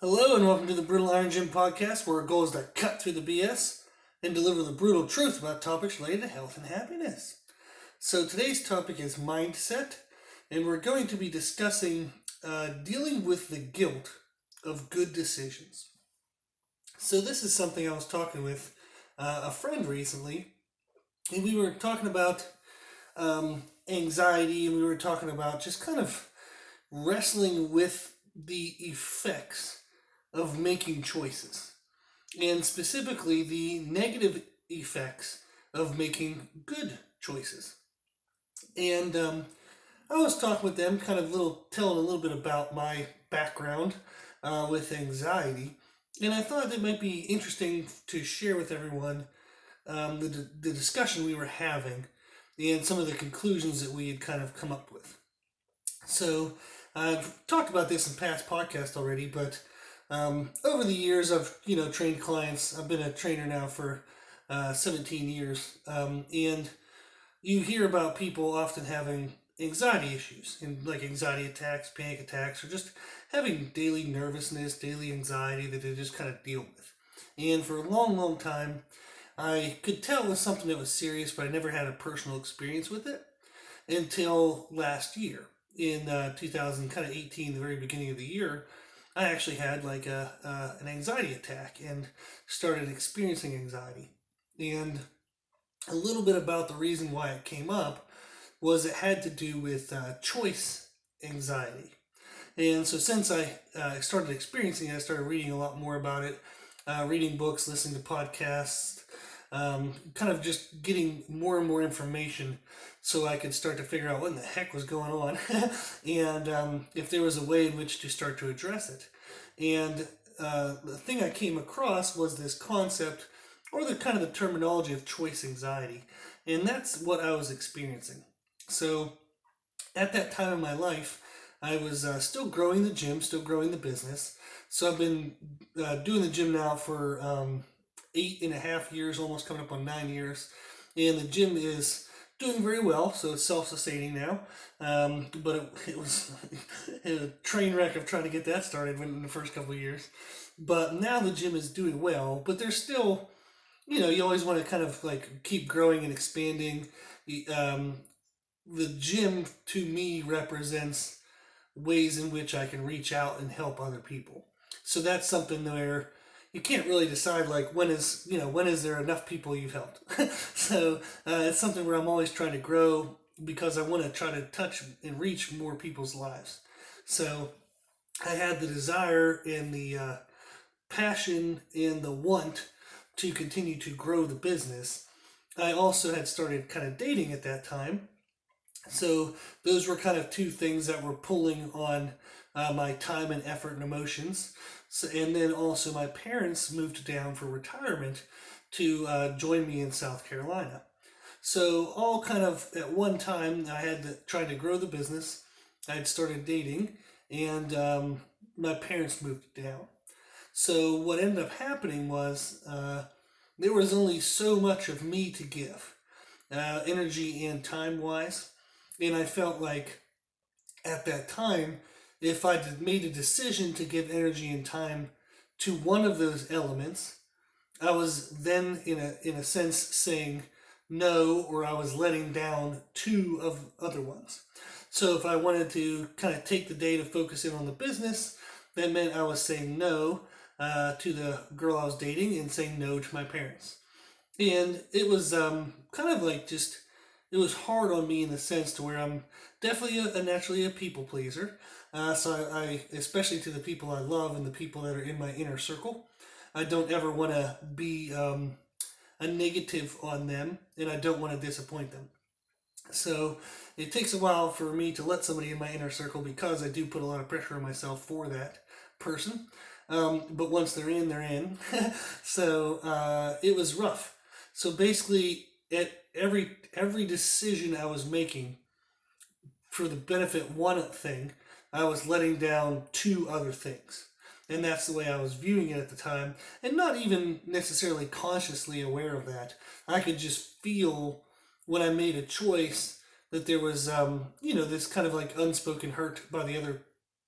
Hello and welcome to the Brutal Iron Gym podcast, where our goal is to cut through the BS and deliver the brutal truth about topics related to health and happiness. So today's topic is mindset, and we're going to be discussing dealing with the guilt of good decisions. So this is something I was talking with a friend recently, and we were talking about anxiety, and we were talking about just kind of wrestling with the effects of making choices, and specifically the negative effects of making good choices. And I was talking with them, kind of telling a little bit about my background with anxiety, and I thought it might be interesting to share with everyone the discussion we were having and some of the conclusions that we had kind of come up with. So I've talked about this in past podcasts already, but over the years, I've trained clients. I've been a trainer now for 17 years, and you hear about people often having anxiety issues, and like anxiety attacks, panic attacks, or just having daily nervousness, daily anxiety that they just kind of deal with. And for a long, long time, I could tell it was something that was serious, but I never had a personal experience with it until last year in 2018, the very beginning of the year. I actually had like an anxiety attack and started experiencing anxiety. And a little bit about the reason why it came up was it had to do with choice anxiety. And so since I started experiencing it, I started reading a lot more about it, reading books, listening to podcasts, kind of just getting more and more information so I could start to figure out what in the heck was going on and if there was a way in which to start to address it. And the thing I came across was this concept, or the kind of the terminology of choice anxiety. And that's what I was experiencing. So at that time in my life, I was still growing the gym, still growing the business. So I've been doing the gym now for 8.5 years, almost coming up on 9 years. And the gym is doing very well, so it's self-sustaining now. But it was a train wreck of trying to get that started in the first couple of years. But now the gym is doing well, but there's still, you always want to kind of like keep growing and expanding. The gym to me represents ways in which I can reach out and help other people. So that's something where you can't really decide like when is there enough people you've helped. So it's something where I'm always trying to grow because I want to try to touch and reach more people's lives. So I had the desire and the passion and the want to continue to grow the business. I also had started kind of dating at that time. So those were kind of two things that were pulling on my time and effort and emotions. So, and then also my parents moved down for retirement to join me in South Carolina. So all kind of at one time, I had tried to grow the business. I had started dating, and my parents moved down. So what ended up happening was there was only so much of me to give, energy and time wise. And I felt like at that time, if I would made a decision to give energy and time to one of those elements, I was then in a sense saying no, or I was letting down two of other ones. So if I wanted to kind of take the day to focus in on the business, that meant I was saying no to the girl I was dating and saying no to my parents. And it was kind of like just, it was hard on me in the sense to where I'm definitely naturally a people pleaser. So I, especially to the people I love and the people that are in my inner circle, I don't ever want to be a negative on them, and I don't want to disappoint them. So it takes a while for me to let somebody in my inner circle because I do put a lot of pressure on myself for that person. But once they're in, they're in. So it was rough. So basically, at every decision I was making for the benefit one thing, I was letting down two other things. And that's the way I was viewing it at the time, and not even necessarily consciously aware of that. I could just feel when I made a choice that there was, this kind of like unspoken hurt by the other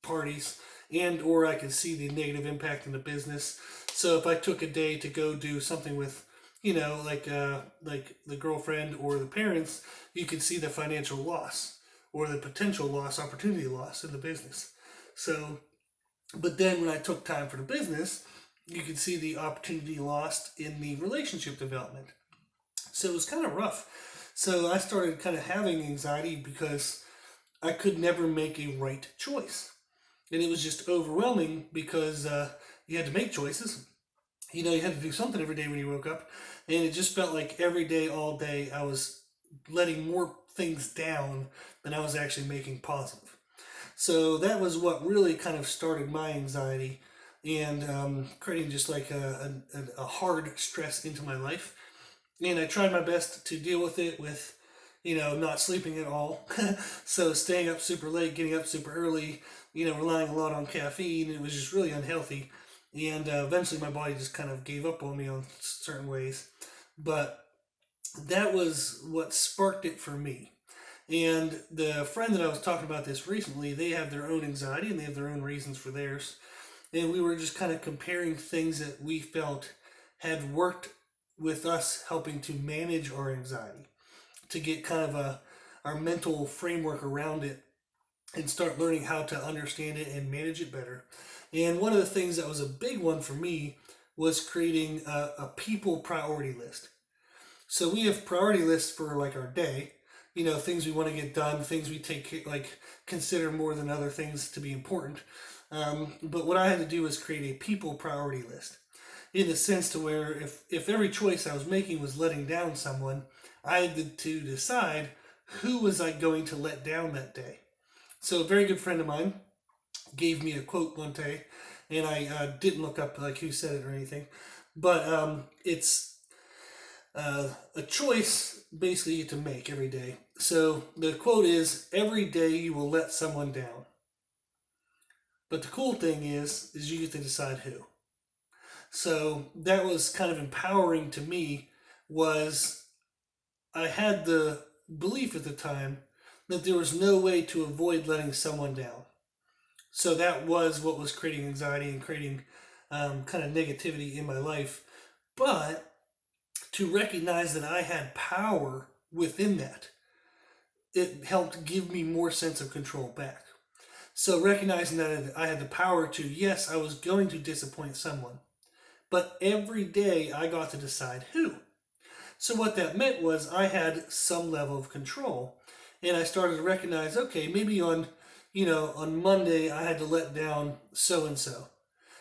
parties, and or I could see the negative impact in the business. So if I took a day to go do something with, like the girlfriend or the parents, you could see the financial loss or the potential loss, opportunity loss in the business. So, but then when I took time for the business, you could see the opportunity lost in the relationship development. So it was kind of rough. So I started kind of having anxiety because I could never make a right choice. And it was just overwhelming because you had to make choices. You had to do something every day when you woke up. And it just felt like every day, all day, I was letting more things down than I was actually making positive. So that was what really kind of started my anxiety and creating just like a hard stress into my life. And I tried my best to deal with it with, not sleeping at all. So staying up super late, getting up super early, relying a lot on caffeine. It was just really unhealthy. And eventually my body just kind of gave up on me on certain ways. But that was what sparked it for me. And the friend that I was talking about this recently, they have their own anxiety and they have their own reasons for theirs. And we were just kind of comparing things that we felt had worked with us helping to manage our anxiety, to get kind of our mental framework around it and start learning how to understand it and manage it better. And one of the things that was a big one for me was creating a people priority list. So we have priority lists for like our day, things we want to get done, things we consider more than other things to be important. But what I had to do was create a people priority list in the sense to where if every choice I was making was letting down someone, I had to decide who was I going to let down that day. So a very good friend of mine gave me a quote one day, and I didn't look up like who said it or anything, but it's a choice basically to make every day. So the quote is, "Every day you will let someone down, but the cool thing is you get to decide who." So that was kind of empowering to me. Was I had the belief at the time that there was no way to avoid letting someone down. So that was what was creating anxiety and creating kind of negativity in my life. But to recognize that I had power within that, it helped give me more sense of control back. So recognizing that I had the power to, yes, I was going to disappoint someone, but every day I got to decide who. So what that meant was I had some level of control, and I started to recognize, okay, maybe on Monday I had to let down so and so.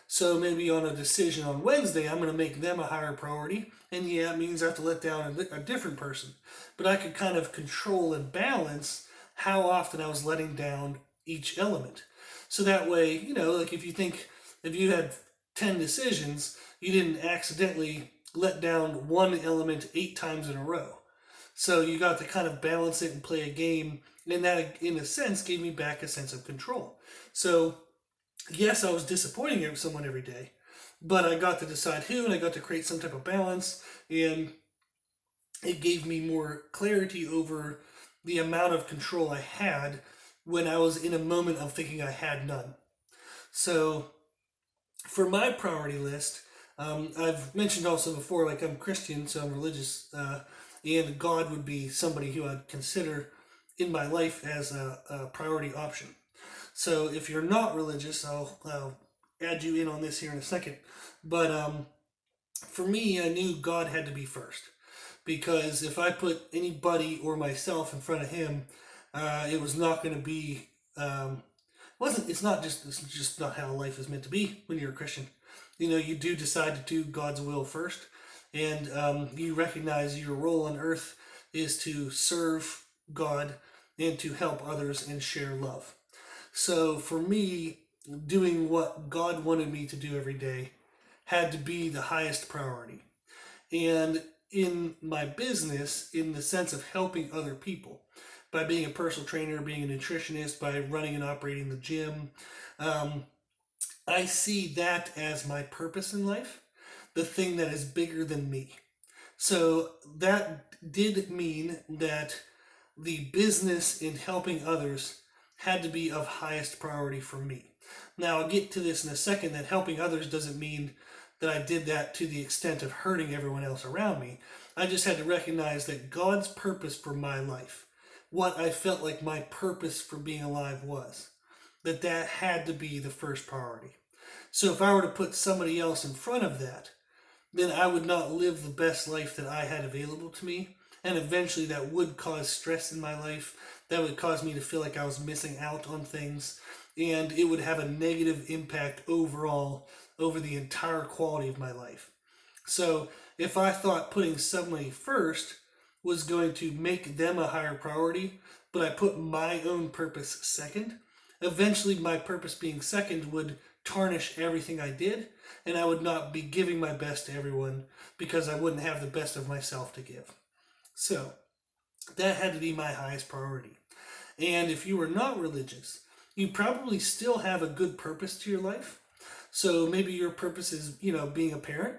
So maybe on a decision on Wednesday, I'm going to make them a higher priority, and yeah, it means I have to let down a different person. But I could kind of control and balance how often I was letting down each element. So that way, like if you had 10 decisions, you didn't accidentally let down one element 8 times in a row. So you got to kind of balance it and play a game, and that, in a sense, gave me back a sense of control. So yes, I was disappointing someone every day, but I got to decide who, and I got to create some type of balance, and it gave me more clarity over the amount of control I had when I was in a moment of thinking I had none. So for my priority list, I've mentioned also before, like I'm Christian, so I'm religious, and God would be somebody who I'd consider in my life as a priority option. So if you're not religious, I'll add you in on this here in a second. But for me, I knew God had to be first, because if I put anybody or myself in front of Him, it was not going to be. Wasn't It's just not how life is meant to be when you're a Christian. You do decide to do God's will first, and you recognize your role on earth is to serve God and to help others and share love. So for me, doing what God wanted me to do every day had to be the highest priority. And in my business, in the sense of helping other people, by being a personal trainer, being a nutritionist, by running and operating the gym, I see that as my purpose in life, the thing that is bigger than me. So that did mean that the business in helping others had to be of highest priority for me. Now, I'll get to this in a second, that helping others doesn't mean that I did that to the extent of hurting everyone else around me. I just had to recognize that God's purpose for my life, what I felt like my purpose for being alive was, that had to be the first priority. So if I were to put somebody else in front of that, then I would not live the best life that I had available to me. And eventually that would cause stress in my life. That would cause me to feel like I was missing out on things. And it would have a negative impact overall over the entire quality of my life. So if I thought putting somebody first was going to make them a higher priority, but I put my own purpose second, eventually my purpose being second would tarnish everything I did, and I would not be giving my best to everyone because I wouldn't have the best of myself to give. So that had to be my highest priority. And if you were not religious, you probably still have a good purpose to your life. So maybe your purpose is, being a parent.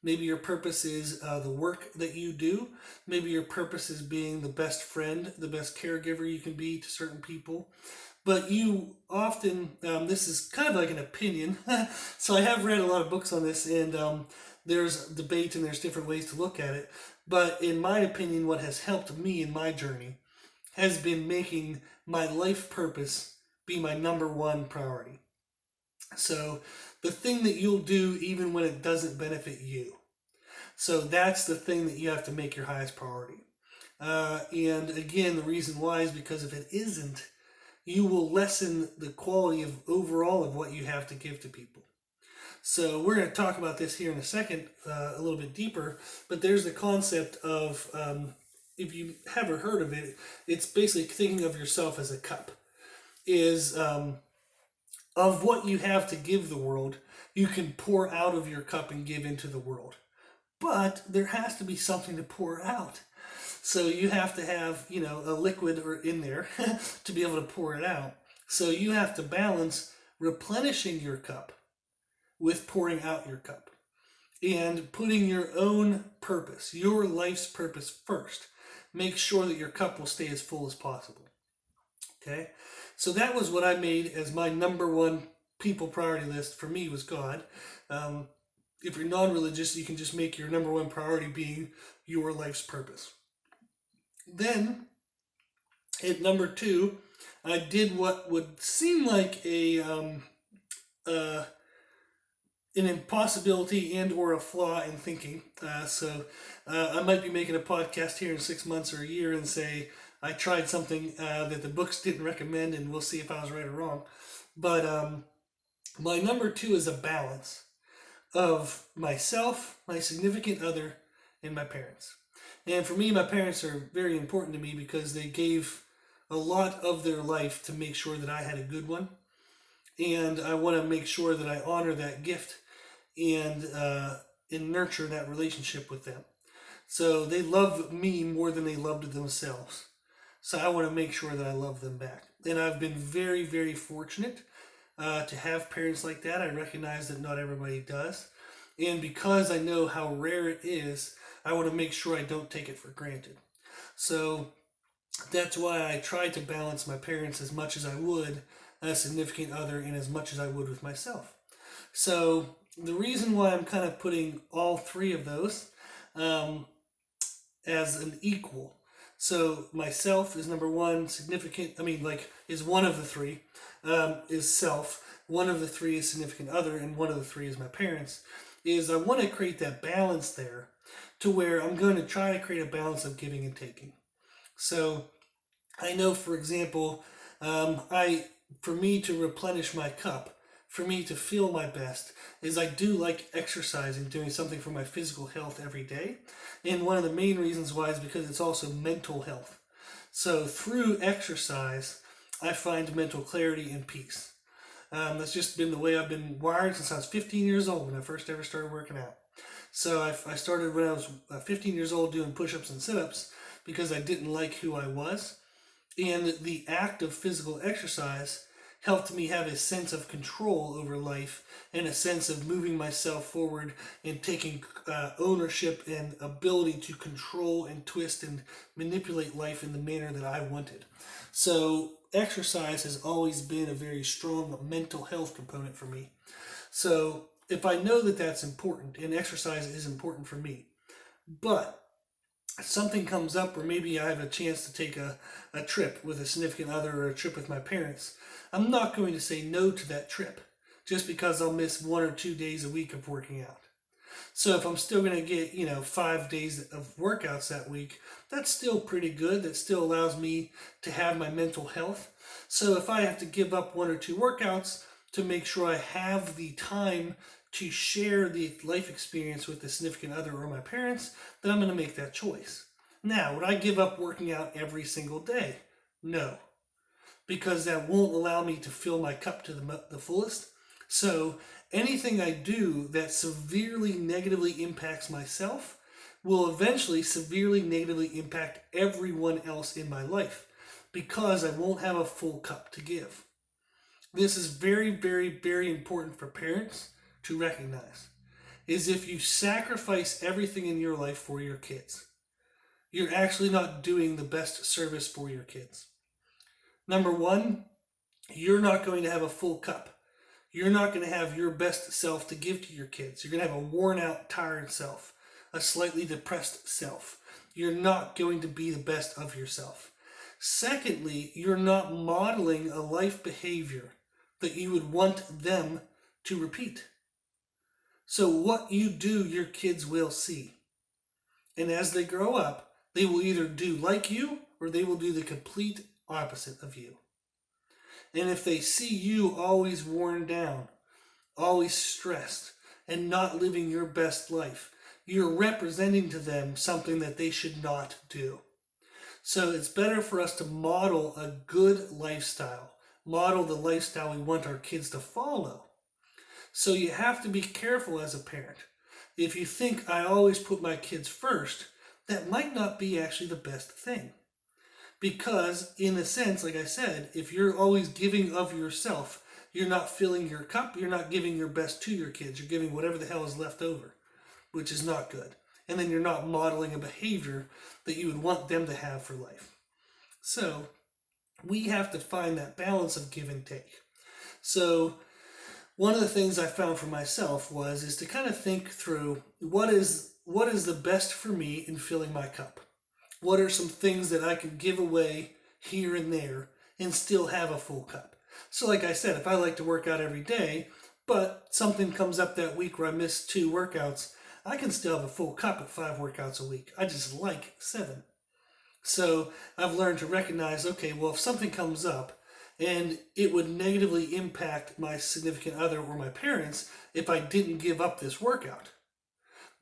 Maybe your purpose is the work that you do. Maybe your purpose is being the best friend, the best caregiver you can be to certain people. But you often, this is kind of like an opinion, so I have read a lot of books on this, and there's debate and there's different ways to look at it. But in my opinion, what has helped me in my journey has been making my life purpose be my number one priority. So the thing that you'll do even when it doesn't benefit you. So that's the thing that you have to make your highest priority. And again, the reason why is because if it isn't, you will lessen the quality of overall of what you have to give to people. So we're going to talk about this here in a second, a little bit deeper, but there's the concept of, if you haven't heard of it, it's basically thinking of yourself as a cup. Is of what you have to give the world, you can pour out of your cup and give into the world. But there has to be something to pour out. So you have to have, a liquid in there to be able to pour it out. So you have to balance replenishing your cup with pouring out your cup and putting your own purpose, your life's purpose first. Make sure that your cup will stay as full as possible. Okay? So that was what I made as my number one people priority list. For me was God. If you're non-religious, you can just make your number one priority being your life's purpose. Then, at number two, I did what would seem like an impossibility and or a flaw in thinking. So I might be making a podcast here in 6 months or a year and say I tried something that the books didn't recommend, and we'll see if I was right or wrong. But my number two is a balance of myself, my significant other, and my parents. And for me, my parents are very important to me because they gave a lot of their life to make sure that I had a good one. And I want to make sure that I honor that gift and nurture that relationship with them. So they love me more than they loved themselves. So I want to make sure that I love them back. And I've been very, very fortunate to have parents like that. I recognize that not everybody does. And because I know how rare it is, I want to make sure I don't take it for granted. So that's why I try to balance my parents as much as I would a significant other and as much as I would with myself. So the reason why I'm kind of putting all three of those as an equal. So myself is number one, is one of the three, is self. One of the three is significant other, and one of the three is my parents. Is I want to create that balance there to where I'm going to try to create a balance of giving and taking. So I know, for example, for me to replenish my cup, for me to feel my best, is I do like exercising, doing something for my physical health every day. And one of the main reasons why is because it's also mental health. So through exercise, I find mental clarity and peace. That's just been the way I've been wired since I was 15 years old when I first ever started working out. So I started when I was 15 years old doing push-ups and sit-ups because I didn't like who I was. And the act of physical exercise helped me have a sense of control over life and a sense of moving myself forward and taking ownership and ability to control and twist and manipulate life in the manner that I wanted. So exercise has always been a very strong mental health component for me. So if I know that that's important and exercise is important for me, but something comes up or maybe I have a chance to take a trip with a significant other or a trip with my parents, I'm not going to say no to that trip just because I'll miss 1 or 2 days a week of working out. So if I'm still going to get, 5 days of workouts that week, that's still pretty good. That still allows me to have my mental health. So if I have to give up 1 or 2 workouts to make sure I have the time to share the life experience with the significant other or my parents, then I'm going to make that choice. Now, would I give up working out every single day? No, because that won't allow me to fill my cup to the fullest. So anything I do that severely negatively impacts myself will eventually severely negatively impact everyone else in my life because I won't have a full cup to give. This is very, very, very important for parents to recognize. Is if you sacrifice everything in your life for your kids, you're actually not doing the best service for your kids. Number one, you're not going to have a full cup. You're not going to have your best self to give to your kids. You're going to have a worn out, tired self, a slightly depressed self. You're not going to be the best of yourself. Secondly, you're not modeling a life behavior that you would want them to repeat. So what you do, your kids will see. And as they grow up, they will either do like you or they will do the complete opposite of you. And if they see you always worn down, always stressed, and not living your best life, you're representing to them something that they should not do. So it's better for us to model a good lifestyle, model the lifestyle we want our kids to follow. So you have to be careful as a parent. If you think I always put my kids first, that might not be actually the best thing. Because in a sense, like I said, if you're always giving of yourself, you're not filling your cup, you're not giving your best to your kids, you're giving whatever the hell is left over, which is not good. And then you're not modeling a behavior that you would want them to have for life. So we have to find that balance of give and take. So one of the things I found for myself is to kind of think through what is the best for me in filling my cup. What are some things that I can give away here and there and still have a full cup? So like I said, if I like to work out every day, but something comes up that week where I miss 2 workouts, I can still have a full cup at 5 workouts a week. I just like 7. So I've learned to recognize, okay, well, if something comes up and it would negatively impact my significant other or my parents if I didn't give up this workout,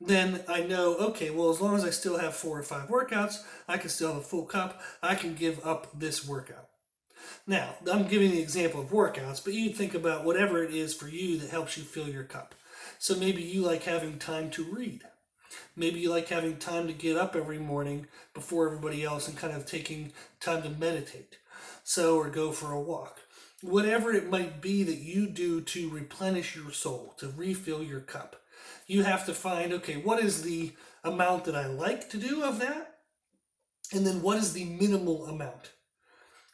then I know, okay, well, as long as I still have 4 or 5 workouts, I can still have a full cup. I can give up this workout. Now, I'm giving the example of workouts, but you think about whatever it is for you that helps you fill your cup. So maybe you like having time to read. Maybe you like having time to get up every morning before everybody else and kind of taking time to meditate. So, or go for a walk. Whatever it might be that you do to replenish your soul, to refill your cup. You have to find, okay, what is the amount that I like to do of that? And then what is the minimal amount?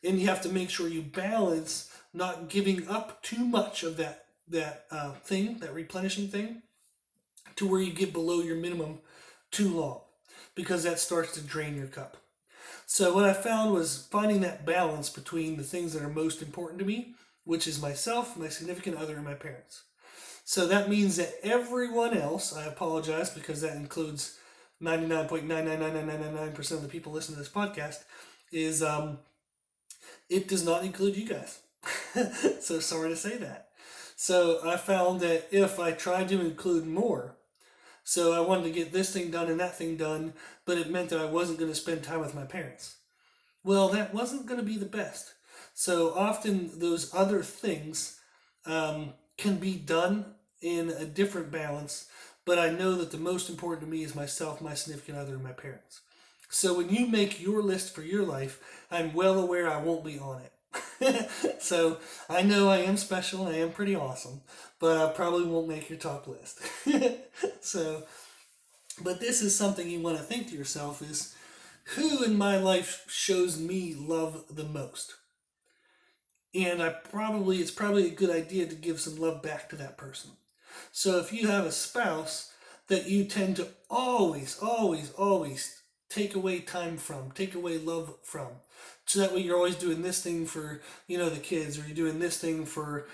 And you have to make sure you balance not giving up too much of that thing, that replenishing thing, to where you get below your minimum too long, because that starts to drain your cup. So what I found was finding that balance between the things that are most important to me, which is myself, my significant other, and my parents. So that means that everyone else, I apologize because that includes 99.99999% of the people listening to this podcast, is it does not include you guys. So sorry to say that. So I found that if I tried to include more, so I wanted to get this thing done and that thing done, but it meant that I wasn't going to spend time with my parents. Well, that wasn't going to be the best. So often those other things can be done in a different balance, but I know that the most important to me is myself, my significant other, and my parents. So when you make your list for your life, I'm well aware I won't be on it. So I know I am special and I am pretty awesome, but I probably won't make your top list. So, but this is something you want to think to yourself is, who in my life shows me love the most? and it's probably a good idea to give some love back to that person. So if you have a spouse that you tend to always take away time from, take away love from, so that way you're always doing this thing for, the kids, or you're doing this thing for,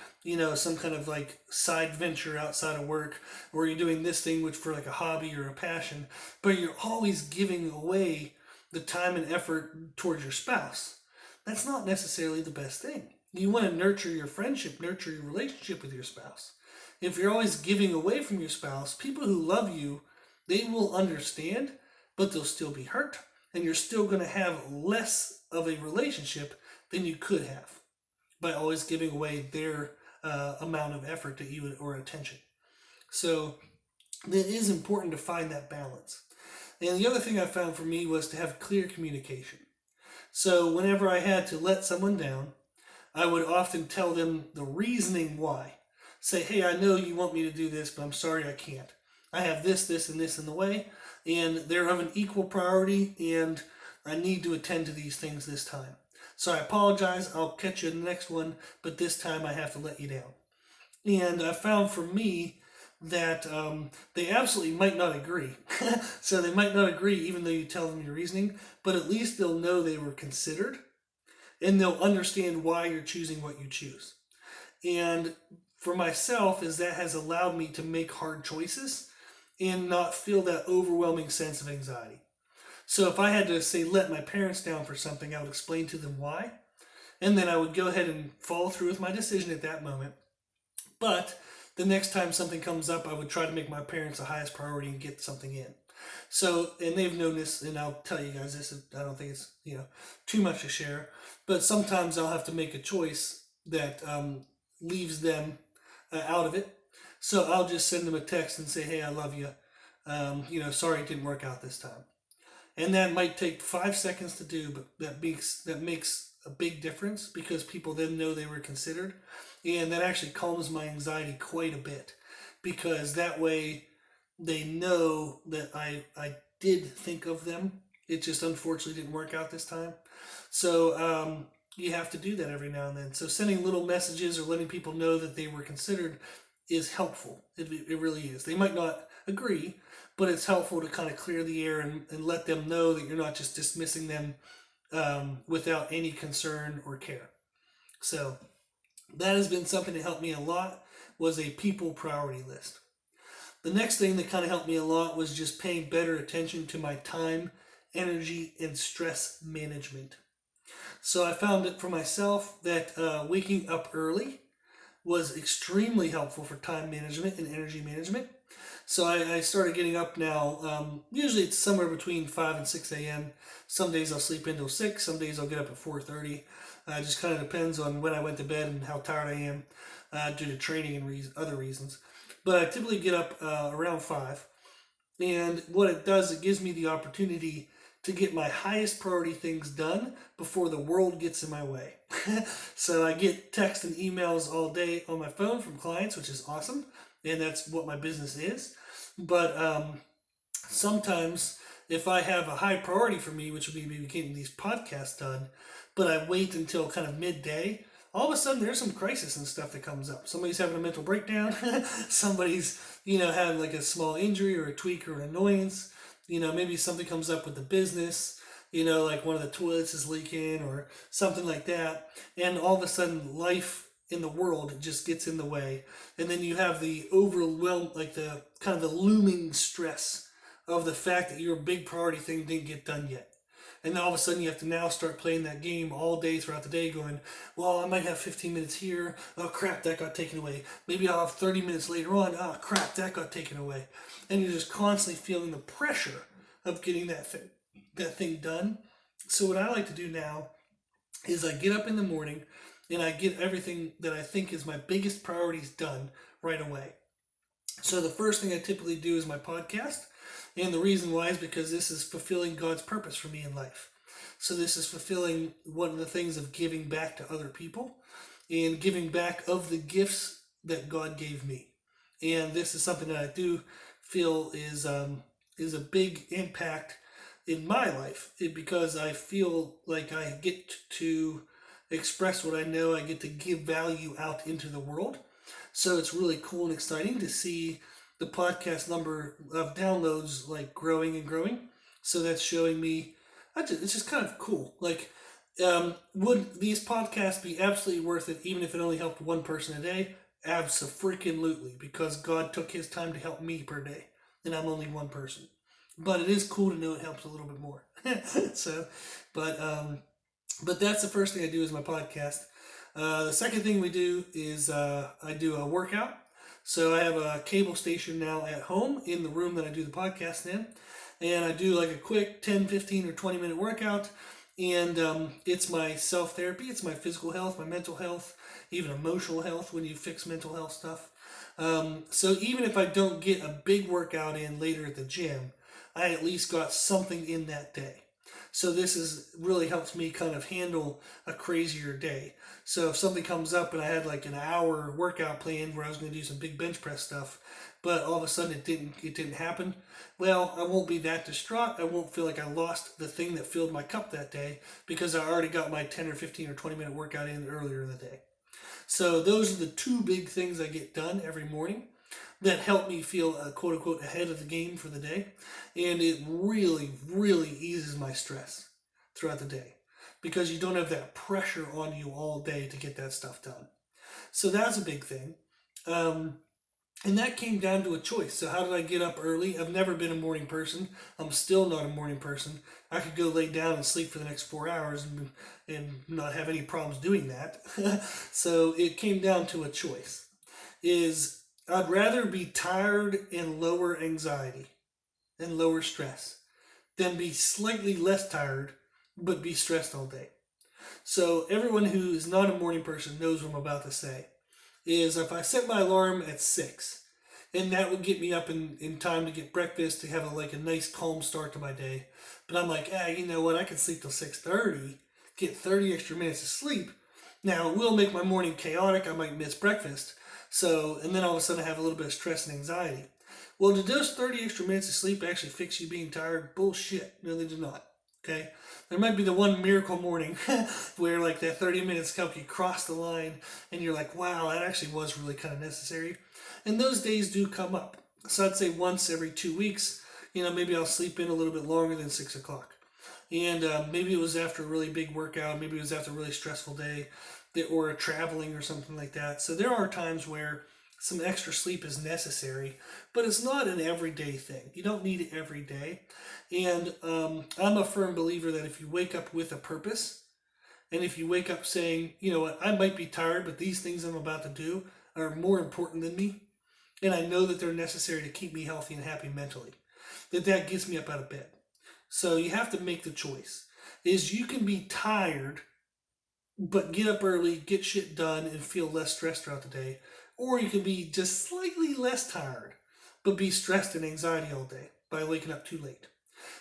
some kind of like side venture outside of work, or you're doing this thing which for like a hobby or a passion, but you're always giving away the time and effort towards your spouse. That's not necessarily the best thing. You want to nurture your friendship, nurture your relationship with your spouse. If you're always giving away from your spouse, people who love you, they will understand, but they'll still be hurt. And you're still going to have less of a relationship than you could have by always giving away their amount of effort to you or attention. So it is important to find that balance. And the other thing I found for me was to have clear communication. So whenever I had to let someone down, I would often tell them the reasoning why. Say, hey, I know you want me to do this, but I'm sorry I can't. I have this, and this in the way, and they're of an equal priority, and I need to attend to these things this time. So I apologize, I'll catch you in the next one, but this time I have to let you down. And I found for me that they absolutely might not agree. So they might not agree even though you tell them your reasoning, but at least they'll know they were considered, and they'll understand why you're choosing what you choose. And for myself, is that has allowed me to make hard choices and not feel that overwhelming sense of anxiety. So if I had to say let my parents down for something, I would explain to them why, and then I would go ahead and follow through with my decision at that moment. But the next time something comes up, I would try to make my parents the highest priority and get something in. So, and they've known this, and I'll tell you guys this. I don't think it's too much to share, but sometimes I'll have to make a choice that leaves them out of it. So I'll just send them a text and say, "Hey, I love you. Sorry it didn't work out this time." And that might take 5 seconds to do, but that makes a big difference because people then know they were considered, and that actually calms my anxiety quite a bit because that way they know that I did think of them. It just unfortunately didn't work out this time. So you have to do that every now and then. So sending little messages or letting people know that they were considered is helpful. It really is. They might not agree, but it's helpful to kind of clear the air and let them know that you're not just dismissing them without any concern or care. So that has been something that helped me a lot, was a people priority list. The next thing that kind of helped me a lot was just paying better attention to my time, energy, and stress management. So I found it for myself that waking up early was extremely helpful for time management and energy management. So I started getting up now. Usually it's somewhere between 5 and 6 a.m. Some days I'll sleep until 6. Some days I'll get up at 4:30. It just kind of depends on when I went to bed and how tired I am due to training and other reasons. But I typically get up around 5. And what it does, it gives me the opportunity to get my highest priority things done before the world gets in my way. So I get text and emails all day on my phone from clients, which is awesome. And that's what my business is. But sometimes if I have a high priority for me, which would be maybe getting these podcasts done, but I wait until kind of midday, all of a sudden there's some crisis and stuff that comes up. Somebody's having a mental breakdown. Somebody's, having like a small injury or a tweak or an annoyance. Maybe something comes up with the business, like one of the toilets is leaking or something like that. And all of a sudden life in the world just gets in the way. And then you have the overwhelm, like the kind of the looming stress of the fact that your big priority thing didn't get done yet. And all of a sudden you have to now start playing that game all day throughout the day going, well, I might have 15 minutes here. Oh, crap, that got taken away. Maybe I'll have 30 minutes later on. Oh, crap, that got taken away. And you're just constantly feeling the pressure of getting that thing done. So what I like to do now is I get up in the morning and I get everything that I think is my biggest priorities done right away. So the first thing I typically do is my podcast. And the reason why is because this is fulfilling God's purpose for me in life. So this is fulfilling one of the things of giving back to other people and giving back of the gifts that God gave me. And this is something that I do feel is a big impact in my life because I feel like I get to express what I know. I get to give value out into the world. So it's really cool and exciting to see the podcast number of downloads like growing and growing. So that's showing me, it's just kind of cool. Like, would these podcasts be absolutely worth it even if it only helped one person a day? Abso-freaking-lutely, because God took his time to help me per day, and I'm only one person. But it is cool to know it helps a little bit more. So, but but that's the first thing I do is my podcast. The second thing we do is I do a workout. So I have a cable station now at home in the room that I do the podcast in. And I do like a quick 10, 15, or 20-minute workout. And it's my self-therapy. It's my physical health, my mental health, even emotional health when you fix mental health stuff. So even if I don't get a big workout in later at the gym, I at least got something in that day. So this really helps me kind of handle a crazier day. So if something comes up and I had like an hour workout planned where I was going to do some big bench press stuff, but all of a sudden it didn't happen, well, I won't be that distraught. I won't feel like I lost the thing that filled my cup that day because I already got my 10 or 15 or 20-minute workout in earlier in the day. So those are the two big things I get done every morning that help me feel quote unquote ahead of the game for the day. And it really, really eases my stress throughout the day because you don't have that pressure on you all day to get that stuff done. So that's a big thing. And that came down to a choice. So how did I get up early? I've never been a morning person. I'm still not a morning person. I could go lay down and sleep for the next 4 hours and not have any problems doing that. So it came down to a choice. I'd rather be tired and lower anxiety and lower stress than be slightly less tired but be stressed all day. So everyone who is not a morning person knows what I'm about to say. Is if I set my alarm at 6, and that would get me up in time to get breakfast, to have a nice calm start to my day. But I'm like, you know what, I can sleep till 6:30, get 30 extra minutes of sleep. Now, it will make my morning chaotic, I might miss breakfast, and then all of a sudden I have a little bit of stress and anxiety. Well, did those 30 extra minutes of sleep actually fix you being tired? Bullshit, no they did not. Okay, there might be the one miracle morning where that 30 minutes help you cross the line and you're like, wow, that actually was really kind of necessary. And those days do come up. So I'd say once every 2 weeks, maybe I'll sleep in a little bit longer than 6 o'clock. And maybe it was after a really big workout, maybe it was after a really stressful day or traveling or something like that. So there are times where some extra sleep is necessary, but it's not an everyday thing. You don't need it every day. And I'm a firm believer that if you wake up with a purpose, and if you wake up saying, you know what, I might be tired, but these things I'm about to do are more important than me, and I know that they're necessary to keep me healthy and happy mentally, that gets me up out of bed. So you have to make the choice. You can be tired, but get up early, get shit done, and feel less stressed throughout the day. Or you can be just slightly less tired, but be stressed and anxiety all day by waking up too late.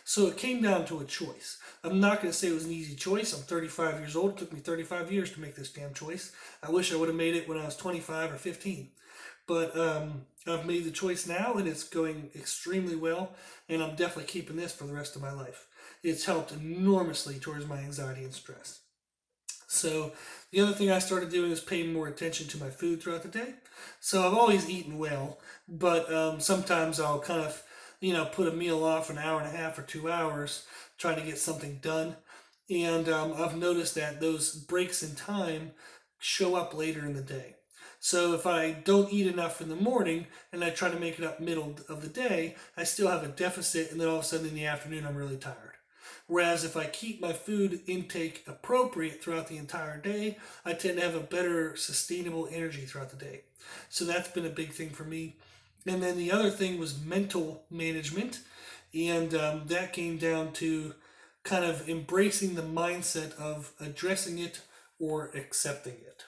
So it came down to a choice. I'm not going to say it was an easy choice. I'm 35 years old. It took me 35 years to make this damn choice. I wish I would have made it when I was 25 or 15. But I've made the choice now, and it's going extremely well, and I'm definitely keeping this for the rest of my life. It's helped enormously towards my anxiety and stress. So the other thing I started doing is paying more attention to my food throughout the day. So I've always eaten well, but sometimes I'll kind of, put a meal off an hour and a half or 2 hours trying to get something done. And I've noticed that those breaks in time show up later in the day. So if I don't eat enough in the morning and I try to make it up middle of the day, I still have a deficit, and then all of a sudden in the afternoon I'm really tired. Whereas if I keep my food intake appropriate throughout the entire day, I tend to have a better sustainable energy throughout the day. So that's been a big thing for me. And then the other thing was mental management. And that came down to kind of embracing the mindset of addressing it or accepting it.